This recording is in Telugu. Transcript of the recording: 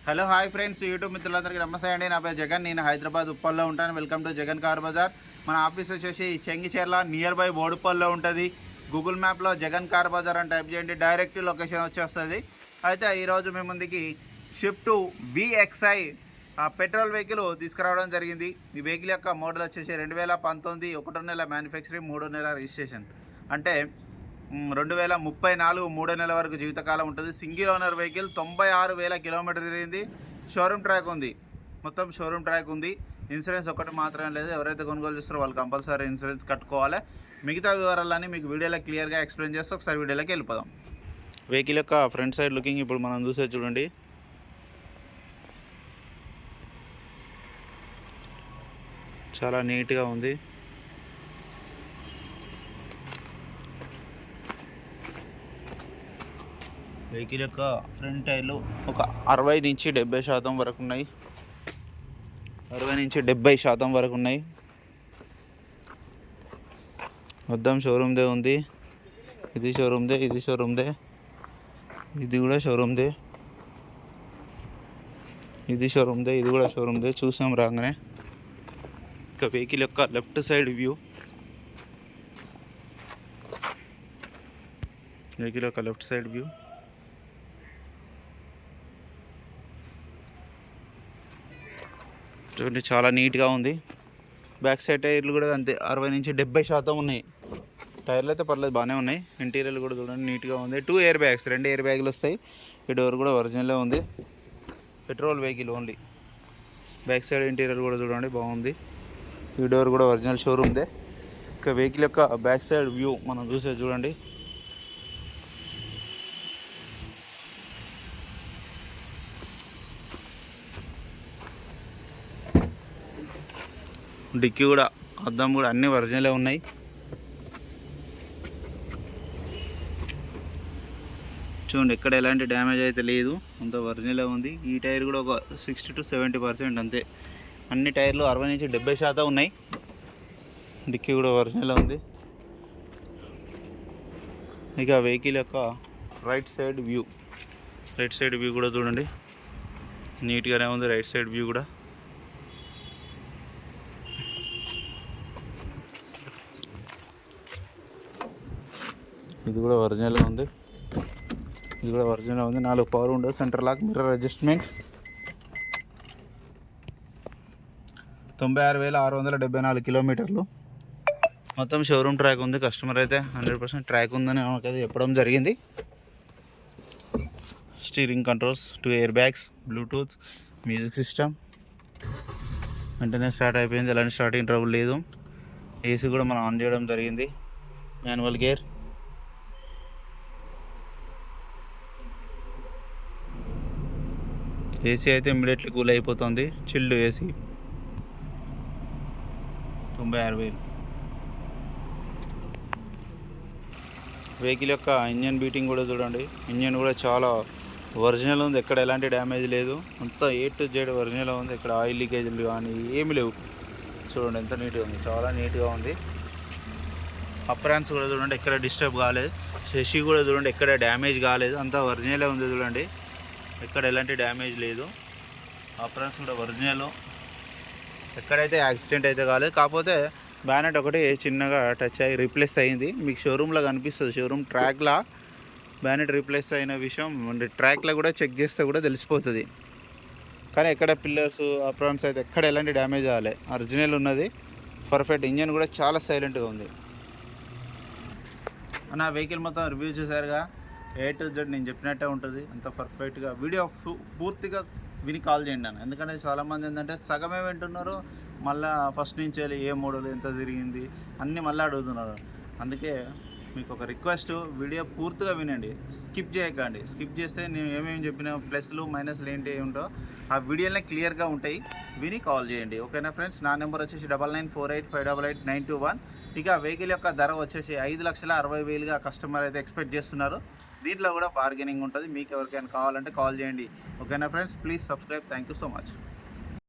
హలో హాయ్ ఫ్రెండ్స్, యూట్యూబ్ మిత్రులందరికీ నమస్తే అండి. నా పేరు జగన్. నేను హైదరాబాద్ ఉప్పల్లో ఉంటాను. Welcome to Jagan car Bazar. మన ఆఫీస్ వచ్చేసి చెంగిచెర్ల నియర్ బై బోడుపల్లో ఉంటుంది. గూగుల్ మ్యాప్లో జగన్ కార్ బజార్ అని టైప్ చేయండి, డైరెక్ట్ లొకేషన్ వచ్చేస్తుంది. అయితే ఈరోజు మీ ముందుకి షిఫ్ట్ VXI పెట్రోల్ వెహికల్ తీసుకురావడం జరిగింది. ఈ వెహికల్ యొక్క మోడల్ వచ్చేసి 2019, 1వ నెల మ్యానుఫ్యాక్చరింగ్, 3వ నెల రిజిస్ట్రేషన్. అంటే 2034 3 నెలల వరకు జీవితకాలం ఉంటుంది. సింగిల్ ఓనర్ వెహికల్, 96,000 కిలోమీటర్ తిరిగింది. షోరూమ్ ట్రాక్ ఉంది, మొత్తం షోరూమ్ ట్రాక్ ఉంది. ఇన్సూరెన్స్ ఒకటి మాత్రమే లేదు. ఎవరైతే కొనుగోలు చేస్తారో వాళ్ళు కంపల్సరీ ఇన్సూరెన్స్ కట్టుకోవాలి. మిగతా వివరాలన్నీ మీకు వీడియోలో క్లియర్గా ఎక్స్ప్లెయిన్ చేస్తే ఒకసారి వీడియోలోకి వెళ్ళిపోదాం. వెహికల్ యొక్క ఫ్రంట్ సైడ్ లుకింగ్ ఇప్పుడు మనం చూసే చూడండి. చాలా నీట్గా ఉంది. వెహికల్ యొక్క ఫ్రంట్ టైర్లు ఒక 60 నుంచి 70% వరకు ఉన్నాయి. 60 నుంచి 70% వరకు ఉన్నాయి. మొత్తం షోరూమ్దే ఉంది. ఇది షోరూమ్దే, ఇది షోరూమ్దే, ఇది కూడా షోరూమ్దే, ఇది షోరూమ్దే, ఇది కూడా షోరూమ్దే. చూసాం రాగానే. ఇక వెహికల్ యొక్క లెఫ్ట్ సైడ్ వ్యూ, వెహికల్ యొక్క లెఫ్ట్ సైడ్ వ్యూ చూడండి, చాలా నీట్గా ఉంది. బ్యాక్ సైడ్ టైర్లు కూడా అంతే, 60 నుంచి 70% ఉన్నాయి. టైర్లు అయితే పర్లేదు, బాగానే ఉన్నాయి. ఇంటీరియర్ కూడా చూడండి నీట్గా ఉంది. 2 ఎయిర్ బ్యాగ్స్, 2 ఎయిర్ బ్యాగులు వస్తాయి. ఈ డోర్ కూడా ఒరిజినలే ఉంది. Petrol vehicle only. Back side interior కూడా చూడండి బాగుంది. ఈ డోర్ కూడా ఒరిజినల్ షోరూమ్దే. ఇక వెహికల్ యొక్క బ్యాక్ సైడ్ వ్యూ మనం చూసే చూడండి. డిక్కీ కూడా, అద్దం కూడా అన్నీ ఒరిజినలే ఉన్నాయి. చూడండి, ఎక్కడ ఎలాంటి డ్యామేజ్ అయితే లేదు, అంత ఒరిజినలే ఉంది. ఈ టైర్ కూడా ఒక 60 to 70% అంతే. అన్ని టైర్లు 60 నుంచి 70% ఉన్నాయి. డిక్కీ కూడా ఒరిజినలే ఉంది. ఇక వెహికల్ యొక్క right side view, right side view కూడా చూడండి నీట్గానే ఉంది. రైట్ సైడ్ వ్యూ కూడా ఇది కూడా ఒరిజినల్గా ఉంది. ఇది కూడా ఒరిజినల్ ఉంది. 4 power windows, centre lock, mirror adjustment. 96,674 కిలోమీటర్లు. మొత్తం షోరూమ్ ట్రాక్ ఉంది. కస్టమర్ అయితే 100% ట్రాక్ ఉందని మనకైతే చెప్పడం జరిగింది. Steering controls, 2 air bags, Bluetooth, music system. వెంటనే స్టార్ట్ అయిపోయింది, ఎలాంటి స్టార్టింగ్ ట్రబుల్ లేదు. ఏసీ కూడా మనం ఆన్ చేయడం జరిగింది. Manual gear. ఏసీ అయితే ఇమ్మీడియట్లీ కూల్ అయిపోతుంది. Chilled AC. 96,000. వెహికల్ యొక్క ఇంజన్ బీటింగ్ కూడా చూడండి. ఇంజన్ కూడా చాలా ఒరిజినల్ ఉంది, ఎక్కడ ఎలాంటి డ్యామేజ్ లేదు. అంతా A to Z ఒరిజినల్ ఉంది. ఇక్కడ ఆయిల్ లీకేజీలు కానీ ఏమి లేవు. చూడండి ఎంత నీట్గా ఉంది, చాలా నీట్గా ఉంది. అప్రాన్స్ కూడా చూడండి, ఎక్కడ డిస్టర్బ్ కాలేదు. శశి కూడా చూడండి, ఎక్కడ డ్యామేజ్ కాలేదు, అంతా ఒరిజినలే ఉంది. చూడండి, ఎక్కడ ఎలాంటి డ్యామేజ్ లేదు. అప్రాన్స్ కూడా ఒరిజినల్, ఎక్కడైతే యాక్సిడెంట్ అయితే కాలేదు. కాకపోతే బ్యానెట్ ఒకటి చిన్నగా టచ్ అయ్యి రీప్లేస్ అయ్యింది. మీకు షోరూంలో కనిపిస్తుంది. షోరూమ్ ట్రాక్లో బ్యానెట్ రీప్లేస్ అయిన విషయం ట్రాక్లో కూడా చెక్ చేస్తే కూడా తెలిసిపోతుంది. కానీ ఎక్కడ పిల్లర్స్, అప్రాన్స్ అయితే ఎక్కడ ఎలాంటి డ్యామేజ్ కాలే, ఒరిజినల్ ఉన్నది. పర్ఫెక్ట్. ఇంజన్ కూడా చాలా సైలెంట్గా ఉంది. నా వెహికల్ మొత్తం రివ్యూ చేశారుగా. A to Z నేను చెప్పినట్టే ఉంటుంది, అంత పర్ఫెక్ట్గా. వీడియో పూర్తిగా విని కాల్ చేయండి అన్న. ఎందుకంటే చాలామంది ఏంటంటే సగమే వింటున్నారు, మళ్ళీ ఫస్ట్ నుంచి వెళ్ళి ఏ మోడల్ ఎంత తిరిగింది అన్నీ మళ్ళీ అడుగుతున్నారు. అందుకే మీకు ఒక రిక్వెస్ట్, వీడియో పూర్తిగా వినండి, స్కిప్ చేయకండి. స్కిప్ చేస్తే నేను ఏమేమి చెప్పిన ప్లస్లు మైనస్లు ఏంటి ఏముంటో ఆ వీడియోలనే క్లియర్గా ఉంటాయి. విని కాల్ చేయండి. ఓకేనా ఫ్రెండ్స్. నా నెంబర్ వచ్చేసి 9948588921. ఇక వెహికల్ యొక్క ధర వచ్చేసి 5,60,000గా కస్టమర్ అయితే ఎక్స్పెక్ట్ చేస్తున్నారు. దీంట్లో కూడా బార్గెనింగ్ ఉంటుంది. మీకు ఎవరికైనా కావాలంటే కాల్ చేయండి. ఓకేనా friends. Please subscribe. Thank you so much.